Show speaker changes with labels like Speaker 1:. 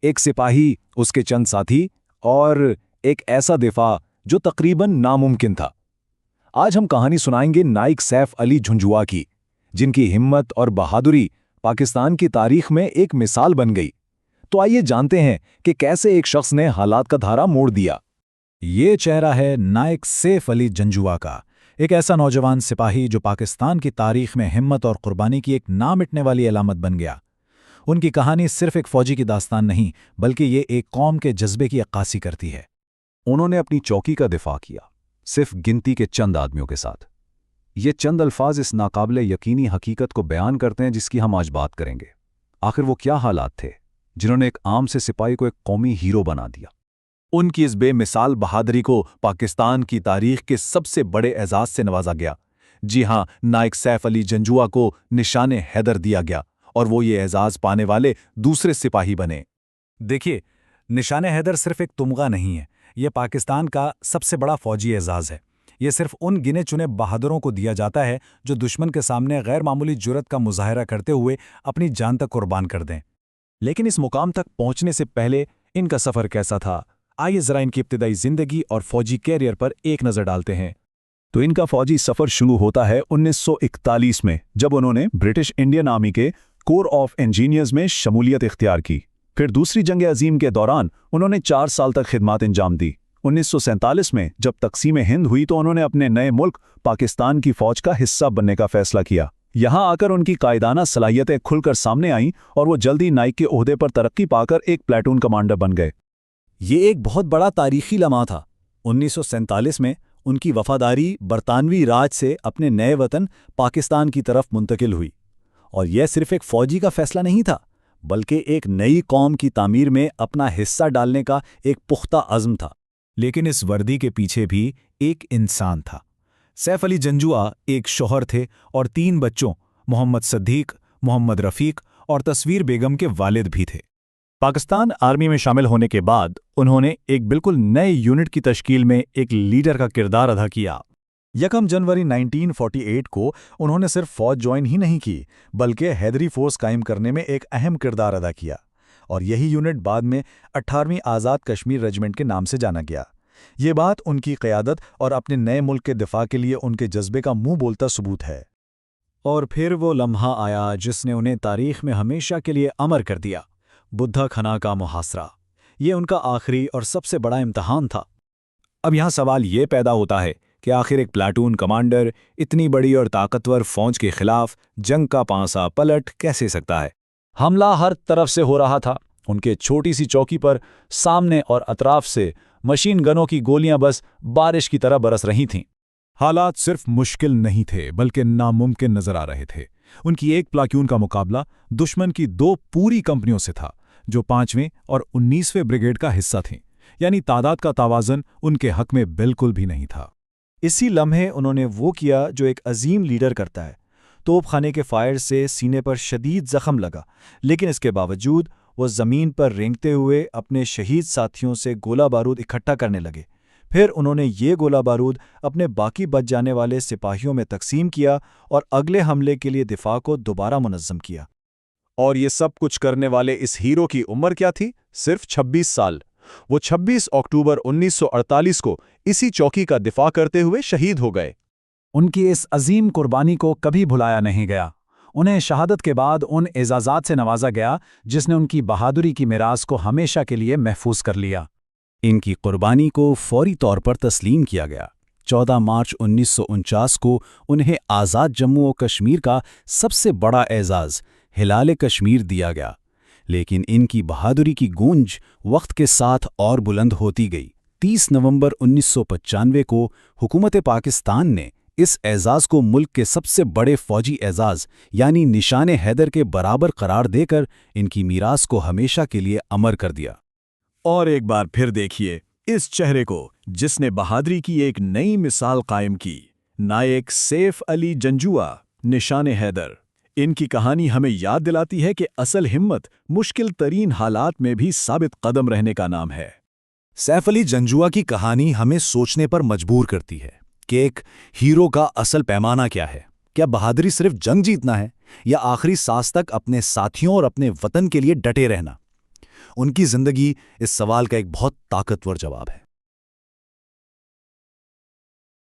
Speaker 1: ایک सिपाही, उसके चंद साथी और एक ऐसा दिफा जो तकरीबन नामुमकिन था। आज हम कहानी सुनाएंगे नाइक सैफ अली झुंझुआ की, जिनकी हिम्मत और बहादुरी पाकिस्तान की तारीख में एक मिसाल बन गई। तो आइए जानते हैं कि कैसे एक शख्स ने हालात का धारा मोड़ दिया।
Speaker 2: ये चेहरा है नाइक सैफ अली झुंझुआ का, एक ऐसा नौजवान सिपाही जो पाकिस्तान की तारीख में हिम्मत और कुर्बानी की एक ना मिटने वाली अलामत बन गया। उनकी कहानी सिर्फ एक फौजी की दास्तान नहीं, बल्कि ये एक कौम के जज्बे की अक्कासी करती है।
Speaker 1: उन्होंने अपनी चौकी का दिफा किया, सिर्फ गिनती के चंद आदमियों के साथ। ये चंद अल्फाज इस नाकाबिले यकीनी हकीकत को बयान करते हैं जिसकी हम आज बात करेंगे। आखिर वो क्या हालात थे जिन्होंने एक आम से सिपाही को एक कौमी हीरो बना दिया। उनकी इस बेमिसाल बहादुरी को पाकिस्तान की तारीख के सबसे बड़े एजाज से नवाजा गया। जी हां, नाइक सैफ अली झुंझुआ को निशाने हैदर दिया गया और वो ये एजाज पाने वाले दूसरे सिपाही बने।
Speaker 2: देखिए, निशाने हैदर सिर्फ एक तुमगा नहीं है, यह पाकिस्तान का सबसे बड़ा फौजी एजाज है। ये सिर्फ उन गिने चुने बहादुरों को दिया जाता है जो दुश्मन के सामने गैर मामूली जुर्रत का मुजाहरा करते हुए अपनी जान तक कुर्बान कर दें।
Speaker 1: लेकिन इस मुकाम तक पहुंचने से पहले इनका सफर कैसा था, आइए जरा इनकी इब्तिदाई जिंदगी और फौजी कैरियर पर एक नजर डालते हैं। तो इनका फौजी सफर शुरू होता है 1941 में, जब उन्होंने ब्रिटिश इंडियन आर्मी के कोर ऑफ इंजीनियर्स में शमूलियत इख्तियार की। फिर दूसरी जंग अजीम के दौरान उन्होंने 4 साल तक खिदमत अंजाम दी। 1947 में जब तकसीम हिंद हुई तो उन्होंने अपने नए मुल्क पाकिस्तान की फौज का हिस्सा बनने का फैसला किया। यहां आकर उनकी कायदाना सलाहियतें खुलकर सामने आईं और वो जल्दी नाइक के ओहदे पर तरक्की पाकर एक प्लेटून कमांडर बन गए।
Speaker 2: ये एक बहुत बड़ा तारीखी लम्हा था। 1947 में उनकी वफादारी बरतानवी राज से अपने नए वतन पाकिस्तान की तरफ मुंतकिल हुई। और यह सिर्फ एक फौजी का फैसला नहीं था, बल्कि एक नई कौम की तामीर में अपना हिस्सा डालने का एक पुख्ता अज़्म था। लेकिन इस वर्दी के पीछे भी एक इंसान था। सैफ अली झुंझुआ एक शौहर थे और 3 बच्चों मोहम्मद सद्दीक, मोहम्मद रफ़ीक और तस्वीर बेगम के वालिद भी थे। पाकिस्तान आर्मी में शामिल होने के बाद उन्होंने एक बिल्कुल नए यूनिट की तश्कील में एक लीडर का किरदार अदा किया। 1 जनवरी 1948 को उन्होंने सिर्फ फौज ज्वाइन ही नहीं की, बल्कि हैदरी फोर्स कायम करने में एक अहम किरदार अदा किया। और यही यूनिट बाद में 18वीं आज़ाद कश्मीर रेजिमेंट के नाम से जाना गया। ये बात उनकी क़यादत और अपने नए मुल्क के दिफा के लिए उनके जज्बे का मुंह बोलता सबूत है। और फिर वो लम्हा आया जिसने उन्हें तारीख में हमेशा के लिए अमर कर दिया, बुद्धा खना का मुहासरा। ये उनका आखिरी और सबसे बड़ा इम्तहान था।
Speaker 1: अब यहाँ सवाल ये पैदा होता है कि आखिर एक प्लाटून कमांडर इतनी बड़ी और ताकतवर फौज के खिलाफ जंग का पांसा पलट कैसे सकता है। हमला हर तरफ से हो रहा था। उनके छोटी सी चौकी पर सामने और अतराफ से मशीन गनों की गोलियां बस बारिश की तरह बरस रही थीं। हालात सिर्फ मुश्किल नहीं थे, बल्कि नामुमकिन नजर आ रहे थे। उनकी एक प्लाटून का मुकाबला दुश्मन की 2 पूरी कंपनियों से था, जो 5वें और 19वें ब्रिगेड का हिस्सा थीं। यानी तादाद का तवाज़ुन उनके हक में बिल्कुल भी नहीं था।
Speaker 2: इसी लम्हे उन्होंने वो किया जो एक अजीम लीडर करता है। तोपखाने के फायर से सीने पर शदीद जख्म लगा, लेकिन इसके बावजूद वो ज़मीन पर रेंगते हुए अपने शहीद साथियों से गोला बारूद इकट्ठा करने लगे। फिर उन्होंने ये गोला बारूद अपने बाकी बच जाने वाले सिपाहियों में तकसीम किया और अगले हमले के लिए दिफा को दोबारा मुनज़्ज़म किया।
Speaker 1: और ये सब कुछ करने वाले इस हीरो की उम्र क्या थी? सिर्फ 26 साल। वो 26 अक्टूबर 1948 को इसी चौकी का दिफा करते हुए शहीद हो गए।
Speaker 2: उनकी इस अजीम कुर्बानी को कभी भुलाया नहीं गया। उन्हें शहादत के बाद उन एजाज़ात से नवाजा गया जिसने उनकी बहादुरी की मिरास को हमेशा के लिए महफूज कर लिया।
Speaker 1: इनकी कुर्बानी को फौरी तौर पर तस्लीम किया गया। 14 मार्च 1949 को उन्हें आज़ाद जम्मू और कश्मीर का सबसे बड़ा एजाज़ हिलाल कश्मीर दिया गया। लेकिन इनकी बहादुरी की गूंज वक्त के साथ और बुलंद होती गई। 30 नवंबर 1995 को हुकूमत पाकिस्तान ने इस एजाज़ को मुल्क के सबसे बड़े फौजी एजाज़ यानी निशाने हैदर के बराबर करार देकर इनकी मीरास को हमेशा के लिए अमर कर दिया।
Speaker 2: और एक बार फिर देखिए इस चेहरे को जिसने बहादुरी की एक नई मिसाल कायम की, नाइक सैफ अली झुंझुआ, निशाने हैदर। इनकी कहानी हमें याद दिलाती है कि असल हिम्मत मुश्किल तरीन हालात में भी साबित कदम रहने का नाम है।
Speaker 1: सैफ अली झुंझुआ की कहानी हमें सोचने पर मजबूर करती है कि एक हीरो का असल पैमाना क्या है। क्या बहादुरी सिर्फ जंग जीतना है या आखिरी सांस तक अपने साथियों और अपने वतन के लिए डटे रहना?
Speaker 2: ان کی زندگی اس سوال کا ایک بہت طاقتور جواب ہے۔